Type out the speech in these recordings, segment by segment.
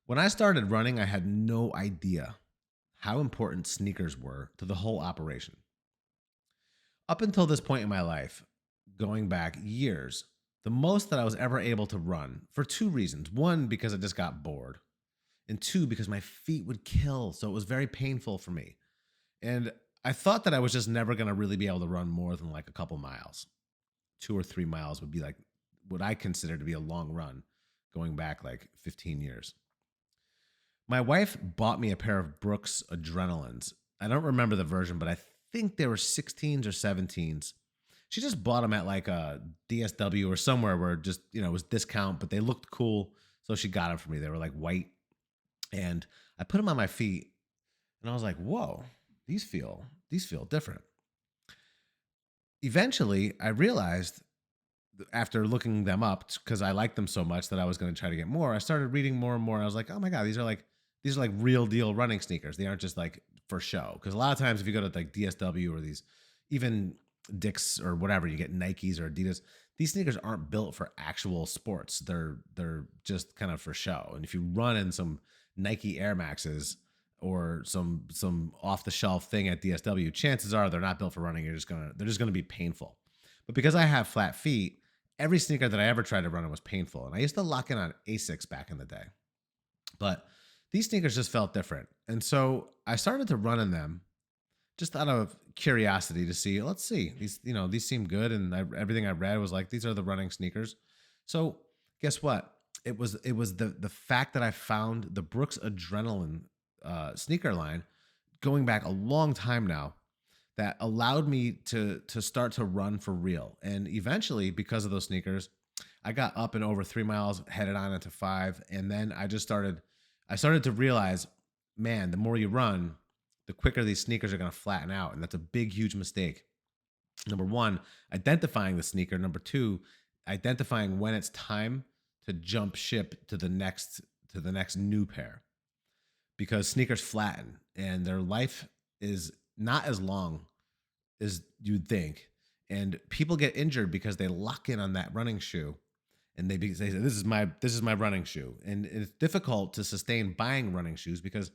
When I started running, I had no idea how important sneakers were to the whole operation. Up until this point in my life, going back years, the most that I was ever able to run for two reasons. One, because I just got bored, and two, because my feet would kill. So it was very painful for me. And I thought that I was just never going to really be able to run more than like a couple miles. 2 or 3 miles would be like what I consider to be a long run going back like 15 years. My wife bought me a pair of Brooks Adrenalines. I don't remember the version, but I think they were 16s or 17s. She just bought them at like a DSW or somewhere where just, it was discount, but they looked cool. So she got them for me. They were like white. And I put them on my feet and I was like, whoa, these feel different. Eventually, I realized after looking them up because I liked them so much that I was going to try to get more. I started reading more and more. I was like, oh my god, these are like real deal running sneakers. They aren't just like for show. Because a lot of times if you go to like DSW or these even Dick's or whatever, you get Nikes or Adidas. These sneakers aren't built for actual sports. They're just kind of for show. And if you run in some Nike Air Maxes or some off the shelf thing at DSW, chances are they're not built for running. They're just gonna be painful. But because I have flat feet, every sneaker that I ever tried to run in was painful. And I used to lock in on Asics back in the day. But these sneakers just felt different. And so I started to run in them just out of curiosity to see, let's see, these seem good. And everything I read was like, these are the running sneakers. So guess what? It was the fact that I found the Brooks Adrenaline sneaker line going back a long time now that allowed me to start to run for real. And eventually, because of those sneakers, I got up and over 3 miles, headed on into five, and then I started to realize, man, the more you run, the quicker these sneakers are going to flatten out, and that's a big, huge mistake. Number one, identifying the sneaker. Number two, identifying when it's time to jump ship to the next new pair because sneakers flatten and their life is not as long as you'd think. And people get injured because they lock in on that running shoe and they say this is my running shoe. And it's difficult to sustain buying running shoes because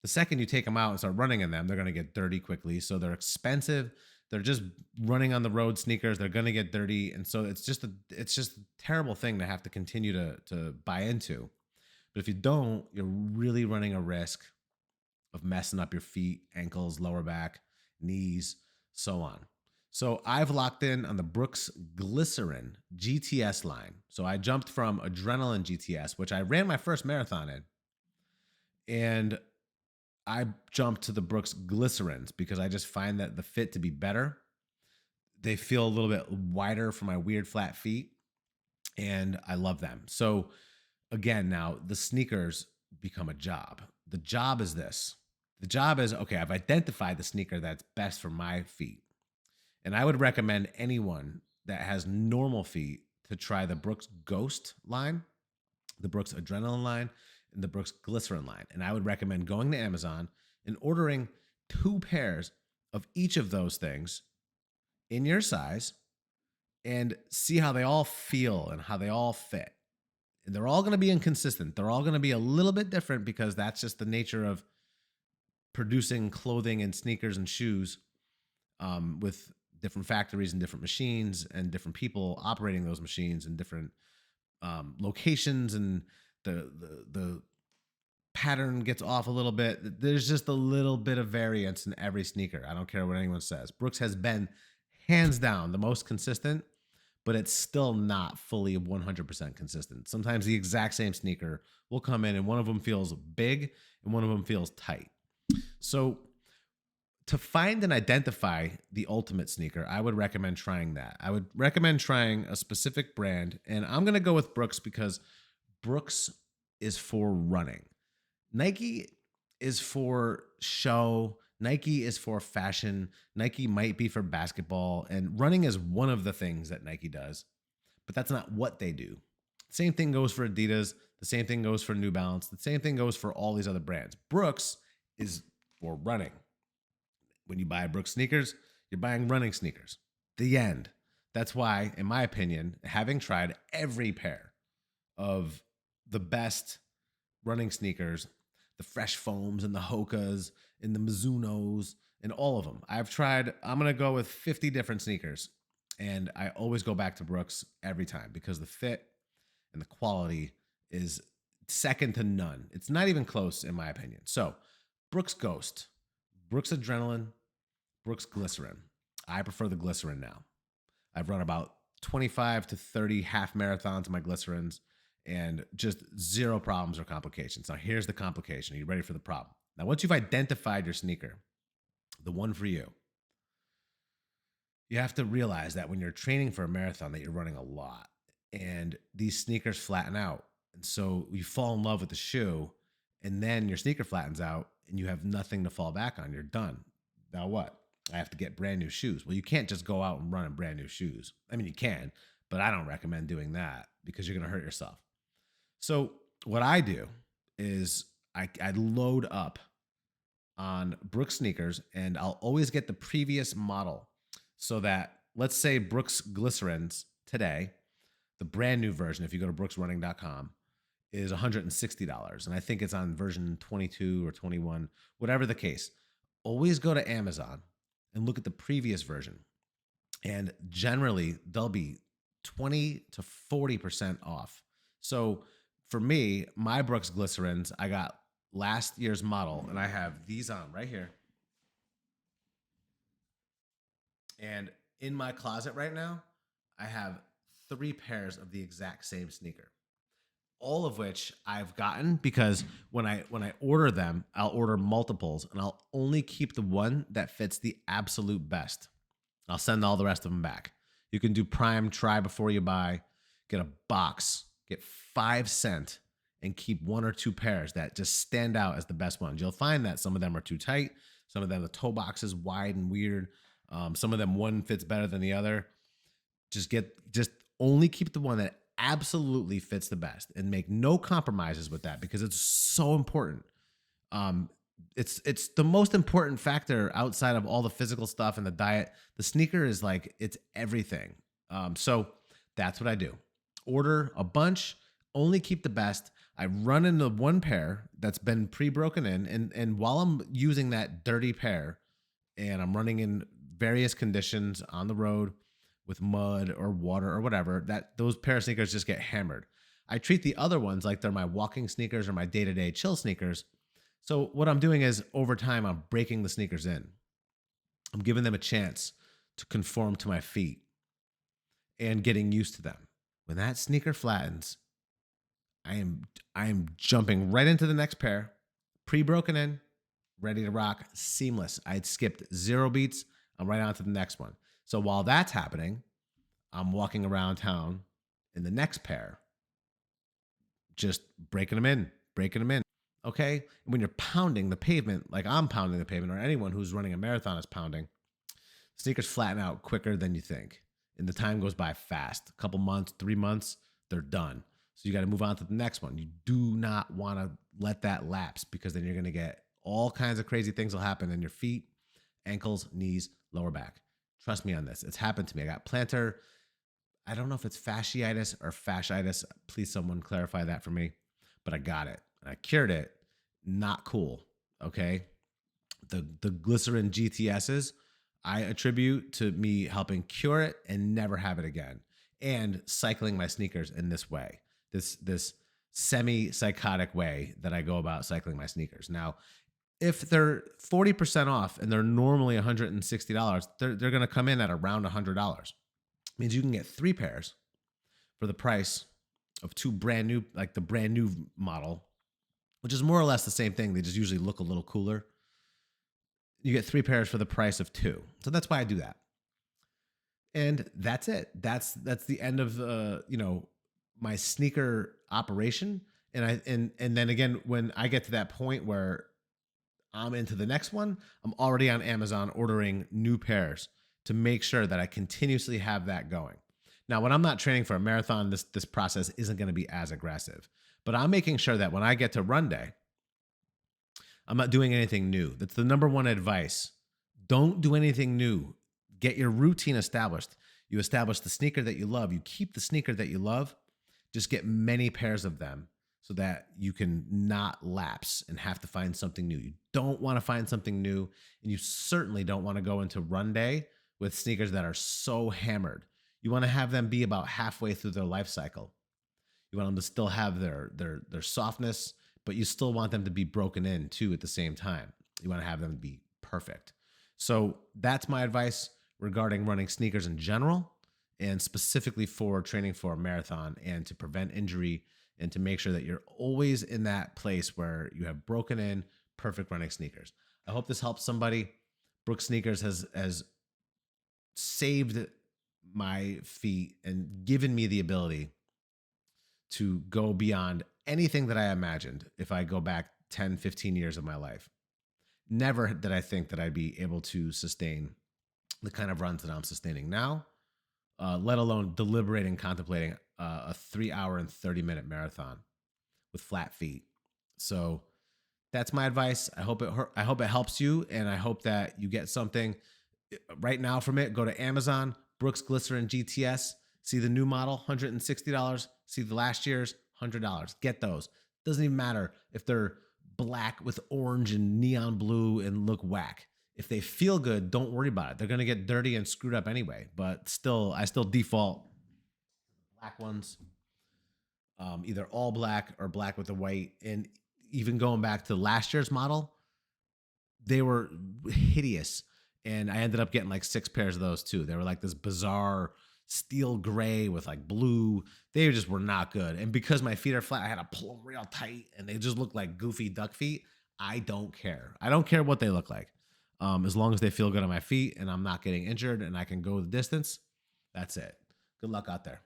the second you take them out and start running in them, they're going to get dirty quickly. So they're expensive. They're just running on the road sneakers. They're going to get dirty. And so it's just a terrible thing to have to continue to buy into. But if you don't, you're really running a risk of messing up your feet, ankles, lower back, knees, so on. So I've locked in on the Brooks Glycerin GTS line. So I jumped from Adrenaline GTS, which I ran my first marathon in, and I jumped to the Brooks Glycerins because I just find that the fit to be better. They feel a little bit wider for my weird flat feet, and I love them. So again, now the sneakers become a job. The job is this. The job is, okay, I've identified the sneaker that's best for my feet. And I would recommend anyone that has normal feet to try the Brooks Ghost line, the Brooks Adrenaline line, and the Brooks Glycerin line. And I would recommend going to Amazon and ordering 2 pairs of each of those things in your size and see how they all feel and how they all fit. And they're all going to be inconsistent. They're all going to be a little bit different because that's just the nature of producing clothing and sneakers and shoes with different factories and different machines and different people operating those machines and different locations, and the pattern gets off a little bit. There's just a little bit of variance in every sneaker. I don't care what anyone says. Brooks has been hands down the most consistent, but it's still not fully 100% consistent. Sometimes the exact same sneaker will come in and one of them feels big and one of them feels tight. So to find and identify the ultimate sneaker, I would recommend trying that. I would recommend trying a specific brand, and I'm going to go with Brooks because Brooks is for running. Nike is for show. Nike is for fashion. Nike might be for basketball, and running is one of the things that Nike does, but that's not what they do. Same thing goes for Adidas. The same thing goes for New Balance. The same thing goes for all these other brands. Brooks is for running. When you buy Brooks sneakers, you're buying running sneakers. The end. That's why, in my opinion, having tried every pair of the best running sneakers, the Fresh Foams and the Hokas and the Mizunos and all of them. I'm going to go with 50 different sneakers. And I always go back to Brooks every time because the fit and the quality is second to none. It's not even close in my opinion. So Brooks Ghost, Brooks Adrenaline, Brooks Glycerin. I prefer the Glycerin now. I've run about 25 to 30 half marathons in my Glycerins and just zero problems or complications. Now here's the complication. Are you ready for the problem? Now, once you've identified your sneaker, the one for you, you have to realize that when you're training for a marathon that you're running a lot and these sneakers flatten out. And so you fall in love with the shoe and then your sneaker flattens out and you have nothing to fall back on. You're done. Now what? I have to get brand new shoes. Well, you can't just go out and run in brand new shoes. I mean, you can, but I don't recommend doing that because you're going to hurt yourself. So what I do is I load up on Brooks sneakers and I'll always get the previous model so that, let's say Brooks Glycerins today, the brand new version, if you go to brooksrunning.com, is $160. And I think it's on version 22 or 21, whatever the case. Always go to Amazon and look at the previous version. And generally, they'll be 20 to 40% off. So for me, my Brooks Glycerins, I got last year's model, and I have these on right here. And in my closet right now, I have 3 pairs of the exact same sneaker. All of which I've gotten because when I order them, I'll order multiples and I'll only keep the one that fits the absolute best. I'll send all the rest of them back. You can do prime, try before you buy, get a box, get 5 cents and keep 1 or 2 pairs that just stand out as the best ones. You'll find that some of them are too tight. Some of them, the toe box is wide and weird. Some of them, one fits better than the other. Just only keep the one that absolutely fits the best and make no compromises with that because it's so important. It's the most important factor outside of all the physical stuff and the diet. The sneaker is like, it's everything. So that's what I do. Order a bunch, only keep the best. I run into one pair that's been pre-broken in. And while I'm using that dirty pair and I'm running in various conditions on the road, with mud or water or whatever, that those pair of sneakers just get hammered. I treat the other ones like they're my walking sneakers or my day-to-day chill sneakers. So what I'm doing is over time, I'm breaking the sneakers in. I'm giving them a chance to conform to my feet and getting used to them. When that sneaker flattens, I am jumping right into the next pair, pre-broken in, ready to rock, seamless. I'd skipped 0 beats. I'm right on to the next one. So while that's happening, I'm walking around town in the next pair, just breaking them in. Okay. And when you're pounding the pavement, like I'm pounding the pavement, or anyone who's running a marathon is pounding, sneakers flatten out quicker than you think. And the time goes by fast. A couple months, 3 months, they're done. So you got to move on to the next one. You do not want to let that lapse because then you're going to get all kinds of crazy things will happen in your feet, ankles, knees, lower back. Trust me on this. It's happened to me. I got plantar. I don't know if it's fasciitis or fasciitis. Please, someone clarify that for me. But I got it. I cured it. Not cool. Okay. The Glycerin GTSs, I attribute to me helping cure it and never have it again. And cycling my sneakers in this way. This semi-psychotic way that I go about cycling my sneakers. Now, if they're 40% off and they're normally $160, they're going to come in at around $100. Means you can get 3 pairs for the price of 2 brand new, like the brand new model, which is more or less the same thing. They just usually look a little cooler. You get 3 pairs for the price of 2. So that's why I do that. And that's it. That's the end of my sneaker operation. And then again, when I get to that point where I'm into the next one, I'm already on Amazon ordering new pairs to make sure that I continuously have that going. Now, when I'm not training for a marathon, this process isn't going to be as aggressive, but I'm making sure that when I get to run day, I'm not doing anything new. That's the number one advice. Don't do anything new. Get your routine established. You establish the sneaker that you love. You keep the sneaker that you love. Just get many pairs of them so that you can not lapse and have to find something new. You don't want to find something new, and you certainly don't want to go into run day with sneakers that are so hammered. You want to have them be about halfway through their life cycle. You want them to still have their softness, but you still want them to be broken in too at the same time. You want to have them be perfect. So that's my advice regarding running sneakers in general, and specifically for training for a marathon and to prevent injury and to make sure that you're always in that place where you have broken in, perfect running sneakers. I hope this helps somebody. Brooks Sneakers has saved my feet and given me the ability to go beyond anything that I imagined if I go back 10, 15 years of my life. Never did I think that I'd be able to sustain the kind of runs that I'm sustaining now, let alone deliberating, contemplating a 3 hour and 30-minute marathon with flat feet. So that's my advice. I hope it helps you, and I hope that you get something right now from it. Go to Amazon, Brooks Glycerin GTS. See the new model, $160. See the last year's, $100. Get those. Doesn't even matter if they're black with orange and neon blue and look whack. If they feel good, don't worry about it. They're going to get dirty and screwed up anyway. But still, I still default black ones, either all black or black with the white. And even going back to last year's model, they were hideous. And I ended up getting like 6 pairs of those too. They were like this bizarre steel gray with like blue. They just were not good. And because my feet are flat, I had to pull them real tight and they just look like goofy duck feet. I don't care. I don't care what they look like. As long as they feel good on my feet and I'm not getting injured and I can go the distance, that's it. Good luck out there.